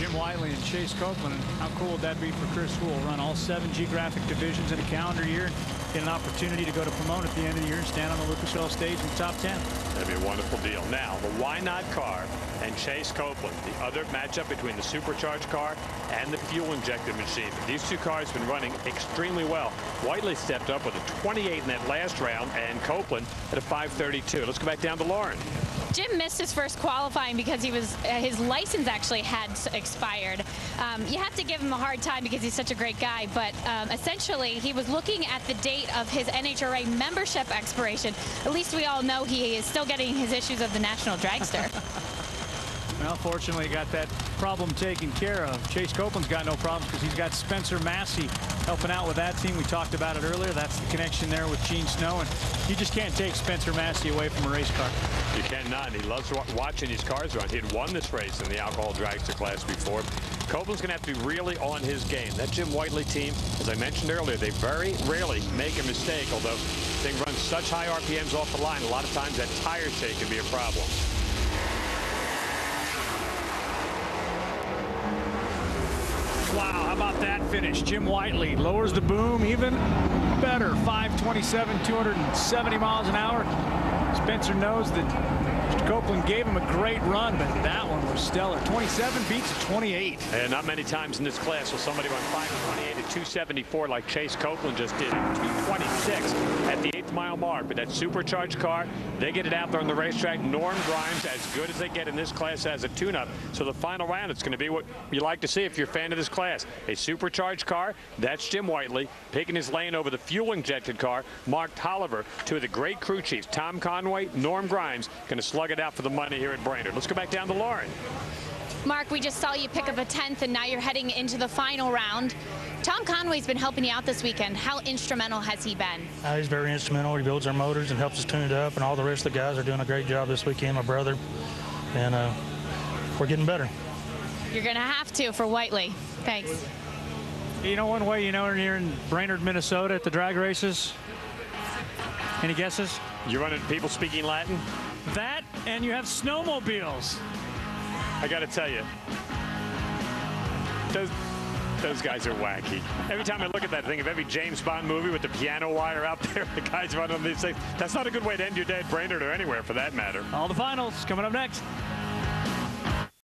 Jim Whiteley and Chase Copeland. How cool would that be for Chris, who will run all 7 geographic divisions in a calendar year, get an opportunity to go to Pomona at the end of the year and stand on the Lucas Oil stage in the top 10. That'd be a wonderful deal. Now, the Why Not car and Chase Copeland, the other matchup between the supercharged car and the fuel-injected machine. These two cars have been running extremely well. Whiteley stepped up with a 28 in that last round, and Copeland at a 5:32. Let's go back down to Lauren. Jim missed his first qualifying because his license actually had expired. You have to give him a hard time because he's such a great guy, but essentially he was looking at the date of his NHRA membership expiration. At least we all know he is still getting his issues of the National Dragster. Well, fortunately, got that problem taken care of. Chase Copeland's got no problems because he's got Spencer Massey helping out with that team. We talked about it earlier. That's the connection there with Gene Snow, and you just can't take Spencer Massey away from a race car. You cannot. He loves watching these cars run. He had won this race in the alcohol dragster class before. Copeland's going to have to be really on his game. That Jim Whiteley team, as I mentioned earlier, they very rarely make a mistake, although they run such high RPMs off the line. A lot of times that tire shake can be a problem. Wow, how about that finish? Jim Whiteley lowers the boom even better. 527, 270 miles an hour. Spencer knows that Mr. Copeland gave him a great run, but that one was stellar. 27 beats a 28. And not many times in this class will somebody run 528 at 274 like Chase Copeland just did at 226 at the 8th mile mark. But that supercharged car, they get it out there on the racetrack. Norm Grimes, as good as they get in this class, as a tune-up. So the final round, it's going to be what you like to see if you're a fan of this class. A supercharged car, that's Jim Whiteley, picking his lane over the fuel-injected car. Mark Taliaferro, two of the great crew chiefs, Tom Conway, Norm Grimes, going to slug it out for the money here at Brainerd. Let's go back down to Lauren. Mark, we just saw you pick up a 10th, and now you're heading into the final round. Tom Conway's been helping you out this weekend. How instrumental has he been? He's very instrumental. He builds our motors and helps us tune it up, and all the rest of the guys are doing a great job this weekend, my brother, and we're getting better. You're going to have to for Whiteley. Thanks. You know one way you know you're in Brainerd, Minnesota at the drag races? Any guesses? You're running people speaking Latin? That, and you have snowmobiles. I got to tell you, those guys are wacky. Every time I look at that, I think of every James Bond movie with the piano wire out there, the guys running on these things. That's not a good way to end your day at Brainerd or anywhere for that matter. All the finals coming up next.